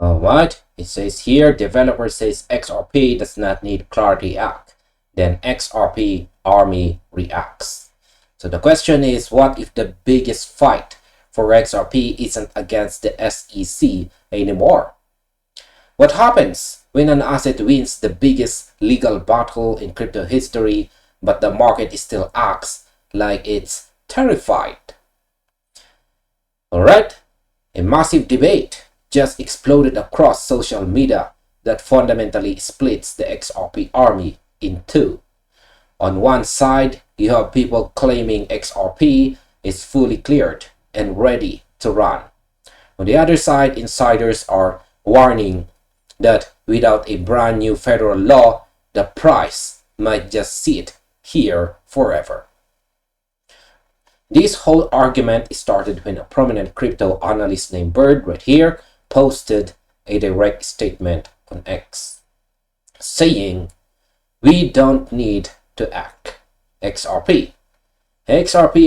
Alright, it says here developer says XRP does not need Clarity Act. Then XRP Army reacts. So the question is, what if the biggest fight for XRP isn't against the SEC anymore? What happens when an asset wins the biggest legal battle in crypto history, but the market still acts like it's terrified? Alright, a massive debate just exploded across social media that fundamentally splits the XRP army in two. On one side, you have people claiming XRP is fully cleared and ready to run. On the other side, insiders are warning that without a brand new federal law, the price might just sit here forever. This whole argument started when a prominent crypto analyst named Bird, right here, posted a direct statement on X saying, "We don't need to act. XRP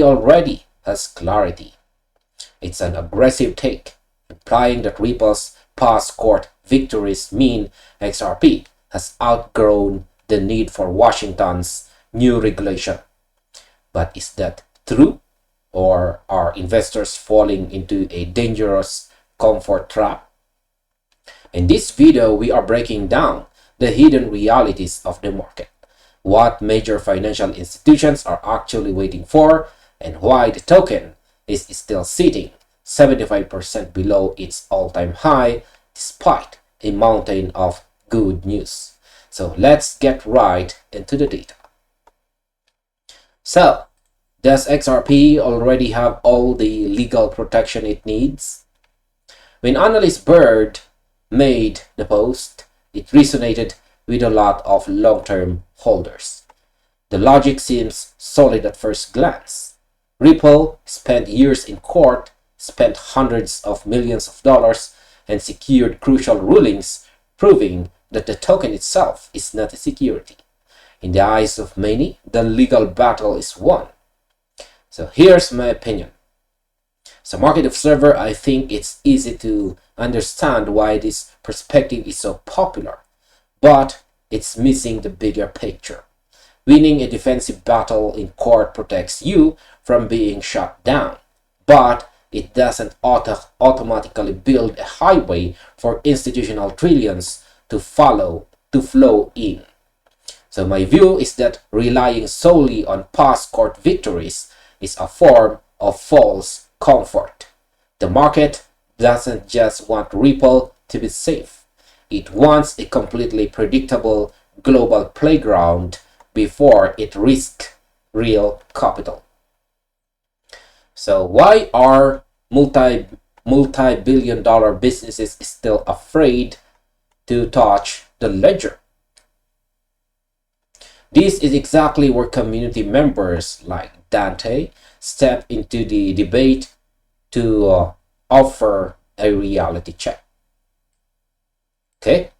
already has clarity." It's an aggressive take, implying that Ripple's past court victories mean XRP has outgrown the need for Washington's new regulation. But is that true? Or are investors falling into a dangerous comfort trap? In this video, we are breaking down the hidden realities of the market, what major financial institutions are actually waiting for, and why the token is still sitting 75% below its all-time high despite a mountain of good news. So let's get right into the data. So, does XRP already have all the legal protection it needs? When analyst Bird made the post, it resonated with a lot of long-term holders. The logic seems solid at first glance. Ripple spent years in court, spent hundreds of millions of dollars, and secured crucial rulings proving that the token itself is not a security. In the eyes of many, the legal battle is won. So here's my opinion. As a market observer, I think it's easy to understand why this perspective is so popular, but it's missing the bigger picture. Winning a defensive battle in court protects you from being shut down, but it doesn't automatically build a highway for institutional trillions to flow in. So my view is that relying solely on past court victories is a form of false comfort. The market doesn't just want Ripple to be safe. It wants a completely predictable global playground before it risks real capital. So why are multi-billion dollar businesses still afraid to touch the ledger? This is exactly where community members like Dante step into the debate to offer a reality check. Okay?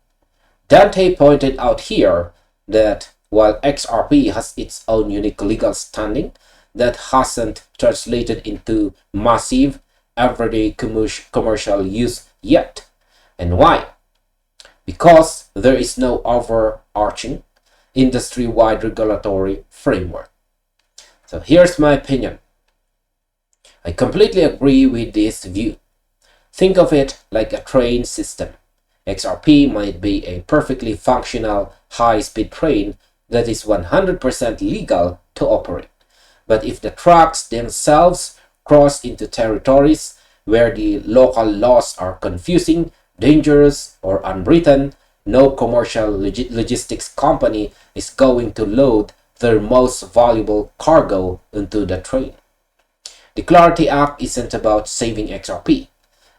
Dante pointed out here that while XRP has its own unique legal standing that hasn't translated into massive everyday commercial use yet. And why? Because there is no overarching industry-wide regulatory framework. So here's my opinion. I completely agree with this view. Think of it like a train system. XRP might be a perfectly functional high-speed train that is 100% legal to operate. But if the tracks themselves cross into territories where the local laws are confusing, dangerous, or unwritten, no commercial logistics company is going to load their most valuable cargo into the train. The Clarity Act isn't about saving XRP.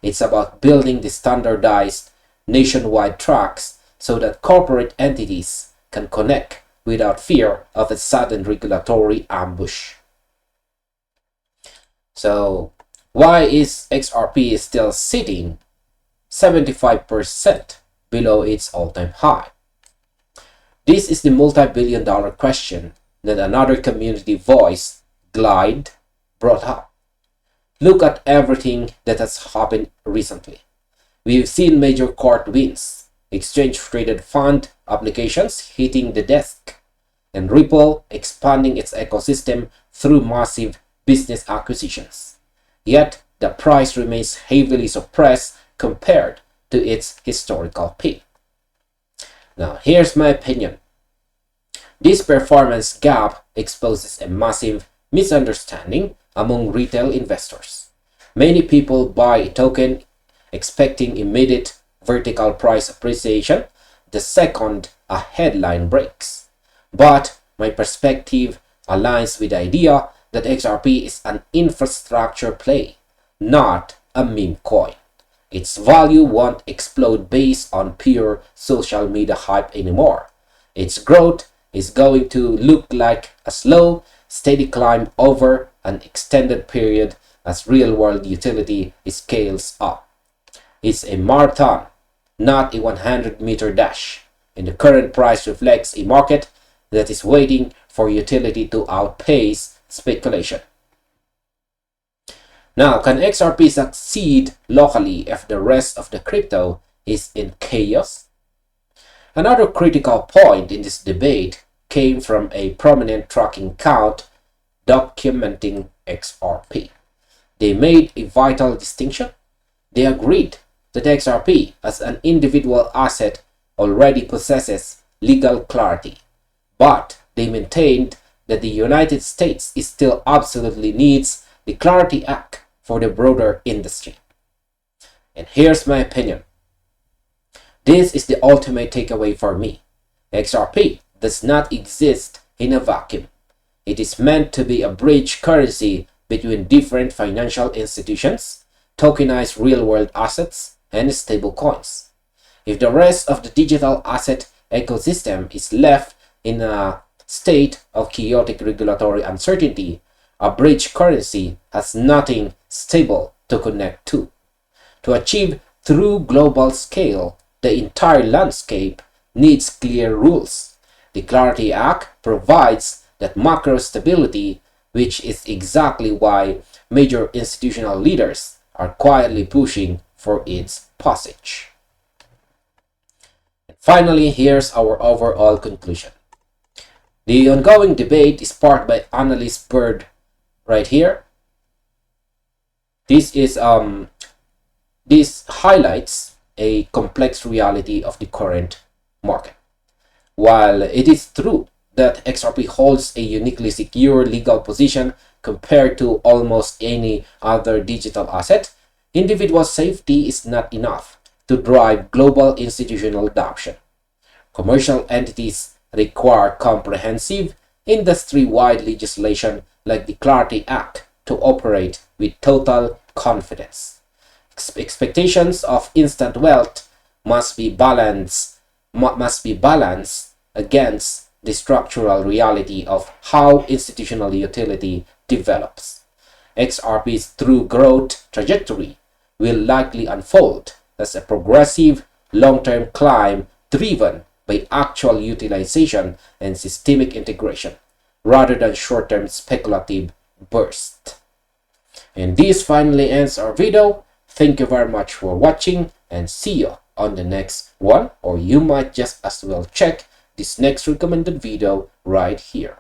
It's about building the standardized nationwide tracks so that corporate entities can connect without fear of a sudden regulatory ambush. So, why is XRP still sitting 75% below its all-time high? This is the multi-billion-dollar question that another community voice, Glide, brought up. Look at everything that has happened recently. We've seen major court wins, exchange-traded fund applications hitting the desk, and Ripple expanding its ecosystem through massive business acquisitions. Yet, the price remains heavily suppressed compared to its historical peak. Now, here's my opinion. This performance gap exposes a massive misunderstanding among retail investors. Many people buy a token expecting immediate vertical price appreciation the second a headline breaks. But my perspective aligns with the idea that XRP is an infrastructure play, not a meme coin. Its value won't explode based on pure social media hype anymore. Its growth is going to look like a slow, steady climb over an extended period as real-world utility scales up. It's a marathon, not a 100-meter dash, and the current price reflects a market that is waiting for utility to outpace speculation. Now, can XRP succeed locally if the rest of the crypto is in chaos? Another critical point in this debate came from a prominent tracking account documenting XRP. They made a vital distinction. They agreed that XRP as an individual asset already possesses legal clarity, but they maintained that the United States still absolutely needs the Clarity Act for the broader industry. And here's my opinion. This is the ultimate takeaway for me. XRP does not exist in a vacuum. It is meant to be a bridge currency between different financial institutions, tokenized real-world assets, and stablecoins. If the rest of the digital asset ecosystem is left in a state of chaotic regulatory uncertainty, a bridge currency has nothing stable to connect to. To achieve true global scale, the entire landscape needs clear rules. The Clarity Act provides that macro stability, which is exactly why major institutional leaders are quietly pushing for its passage. And finally, here's our overall conclusion. The ongoing debate is sparked by analyst Bird right here. This highlights a complex reality of the current market. While it is true that XRP holds a uniquely secure legal position compared to almost any other digital asset, individual safety is not enough to drive global institutional adoption. Commercial entities require comprehensive, industry-wide legislation like the Clarity Act to operate with total confidence. Expectations of instant wealth must be balanced against the structural reality of how institutional utility develops. XRP's true growth trajectory will likely unfold as a progressive, long-term climb driven by actual utilization and systemic integration, rather than short-term speculative burst. And this finally ends our video. Thank you very much for watching, and see you on the next one, or you might just as well check this next recommended video right here.